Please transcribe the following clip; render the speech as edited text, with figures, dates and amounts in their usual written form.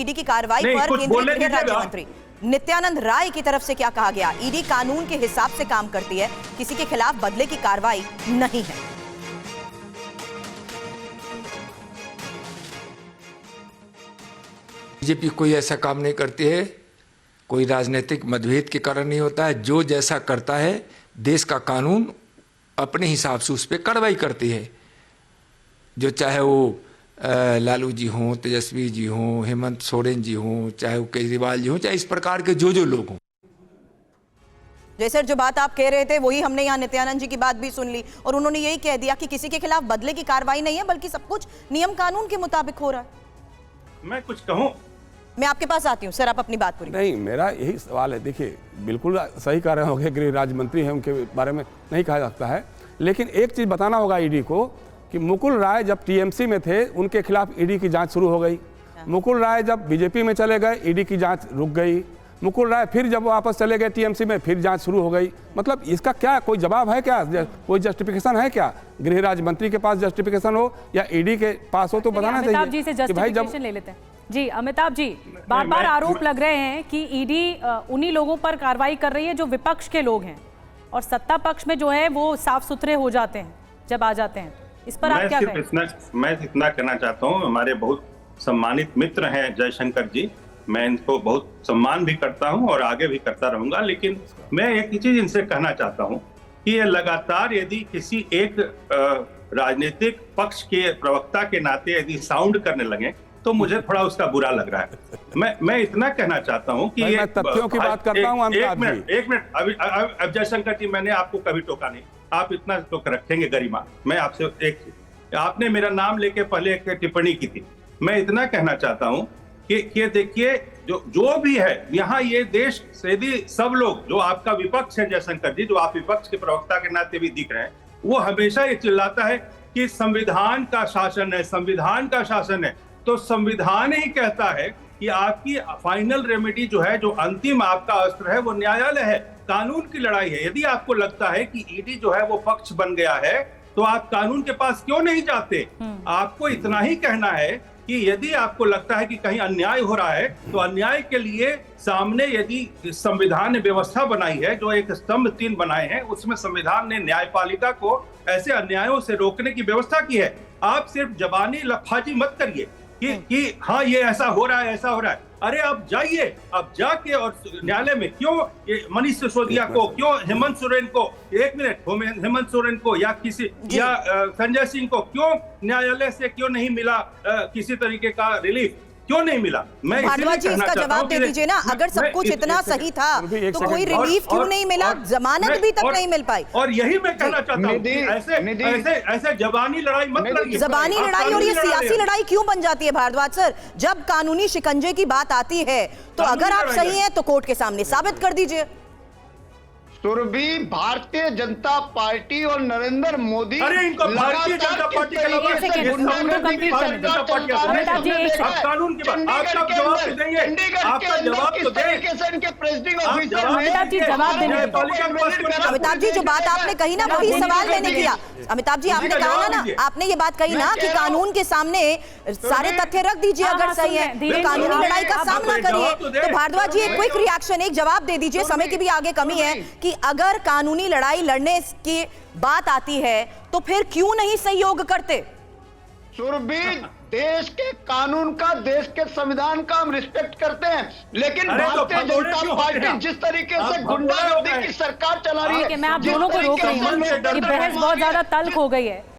ED की कार्रवाई पर केंद्रीय गृह राज्य मंत्री नित्यानंद राय की तरफ से क्या कहा गया? ईडी कानून के हिसाब से काम करती है, किसी के खिलाफ बदले की कार्रवाई नहीं है। बीजेपी कोई ऐसा काम नहीं करती है, कोई राजनीतिक मतभेद के कारण नहीं होता है। जो जैसा करता है देश का कानून अपने हिसाब से उस पर कार्रवाई करती है। जो चाहे वो लालू जी हों, तेजस्वी जी हों, हेमंत सोरेन जी हों, चाहे वो केजरीवाल जी हों, चाहे इस प्रकार के जो लोग हों। जैसे जो बात आप कह रहे थे वही हमने यहाँ नित्यानंद जी की बात भी सुन ली और उन्होंने यही कह दिया कि किसी के खिलाफ बदले की कार्रवाई नहीं है, बल्कि सब कुछ नियम कानून के मुताबिक हो रहा है। मैं कुछ कहूं? मैं आपके पास आती हूँ सर, आप अपनी बात पूरी। नहीं, मेरा यही सवाल है। देखिए, बिल्कुल सही कह रहे होंगे, गृह राज्य मंत्री हैं, उनके बारे में नहीं कहा जाता है, लेकिन एक चीज़ बताना होगा ईडी को कि मुकुल राय जब टीएमसी में थे उनके खिलाफ ईडी की जांच शुरू हो गई। मुकुल राय जब बीजेपी में चले गए ईडी की जांच रुक गई। मुकुल राय फिर जब वापस चले गए टीएमसी में फिर जांच शुरू हो गई। मतलब इसका क्या कोई जवाब है क्या? कोई जस्टिफिकेशन है क्या? गृह राज्य मंत्री के पास जस्टिफिकेशन हो या ईडी के पास हो तो बताना चाहिए। अमिताभ जी से जस्टिफिकेशन ले लेते हैं। जी अमिताभ जी, बार बार आरोप लग रहे हैं कि ईडी उन्हीं लोगों पर कार्रवाई कर रही है जो विपक्ष के लोग हैं, और सत्ता पक्ष में जो है वो साफ सुथरे हो जाते हैं जब आ जाते हैं। इस पर आप क्या कहें? मैं इतना कहना चाहता हूँ, हमारे बहुत सम्मानित मित्र हैं जयशंकर जी, मैं इनको बहुत सम्मान भी करता हूं और आगे भी करता रहूंगा, लेकिन मैं एक ही चीज इनसे कहना चाहता हूं कि ये लगातार यदि किसी एक राजनीतिक पक्ष के प्रवक्ता के नाते यदि साउंड करने लगे तो मुझे थोड़ा उसका बुरा लग रहा है। मैं इतना कहना चाहता हूूं कि ये तथ्यों की बात करता हूं। एक मिनट अब जयशंकर जी, मैंने आपको कभी टोका नहीं, आप इतना तो रखेंगे गरिमा। मैं आपसे आपने मेरा नाम लेके पहले एक टिप्पणी की थी। मैं इतना कहना चाहता हूं कि देखिए, जो भी है यहाँ, ये देश यदि सब लोग, जो आपका विपक्ष है जयशंकर जी, जो आप विपक्ष के प्रवक्ता के नाते भी दिख रहे हैं, वो हमेशा ये चिल्लाता है कि संविधान का शासन है, संविधान का शासन है। तो संविधान ही कहता है कि आपकी फाइनल रेमेडी जो है, जो अंतिम आपका अस्त्र है, वो न्यायालय है, कानून की लड़ाई है। यदि आपको लगता है कि ईडी जो है वो पक्ष बन गया है तो आप कानून के पास क्यों नहीं जाते? आपको इतना ही कहना है कि यदि आपको लगता है कि कहीं अन्याय हो रहा है तो अन्याय के लिए सामने यदि संविधान ने व्यवस्था बनाई है, जो एक स्तंभ 3 बनाए हैं, उसमें संविधान ने न्यायपालिका को ऐसे अन्यायों से रोकने की व्यवस्था की है। आप सिर्फ जबानी लफाजी मत करिए कि हाँ ये ऐसा हो रहा है, ऐसा हो रहा है। अरे आप जाइए, आप जाके और न्यायालय में क्यों मनीष सिसोदिया को, क्यों हेमंत सोरेन को, एक मिनट, हेमंत सोरेन को या किसी या संजय सिंह को क्यों न्यायालय से क्यों नहीं मिला किसी तरीके का रिलीफ? क्यों नहीं मिला? मैं भारद्वाज जी इसका जवाब दे दीजिए ना। अगर सब कुछ इतना सही था तो कोई रिलीफ क्यों नहीं मिला? जमानत भी तक नहीं मिल पाई। और यही मैं कहना चाहता हूँ, ऐसे जबानी लड़ाई मत लड़िए। जबानी लड़ाई और ये सियासी लड़ाई क्यों बन जाती है भारद्वाज सर? जब कानूनी शिकंजे की बात आती है तो अगर आप सही हैं तो कोर्ट के सामने साबित कर दीजिए। सुरभि, भारतीय जनता पार्टी और नरेंद्र मोदी, अरे इनको भारतीय जनता पार्टी के कानून की अमिताभ जी जो बात आपने कही ना वही सवाल मैंने किया। अमिताभ जी आपने कहा ना, आपने ये बात कही ना कि कानून के सामने सारे तथ्य रख दीजिए, अगर सही है तो कानूनी लड़ाई का सामना करिए। तो भारद्वाज जी एक क्विक रिएक्शन, एक जवाब दे दीजिए, समय की भी आगे कमी है, कि अगर कानूनी लड़ाई लड़ने की बात आती है तो फिर क्यों नहीं सहयोग करते? सुरभि, देश के कानून का, देश के संविधान का हम रिस्पेक्ट करते हैं, लेकिन भारतीय जनता पार्टी जिस तरीके से गुंडागर्दी की सरकार चला रही है, मैं आप दोनों को रोक रही हूँ, ये बहस बहुत ज्यादा तल्ख हो गई है।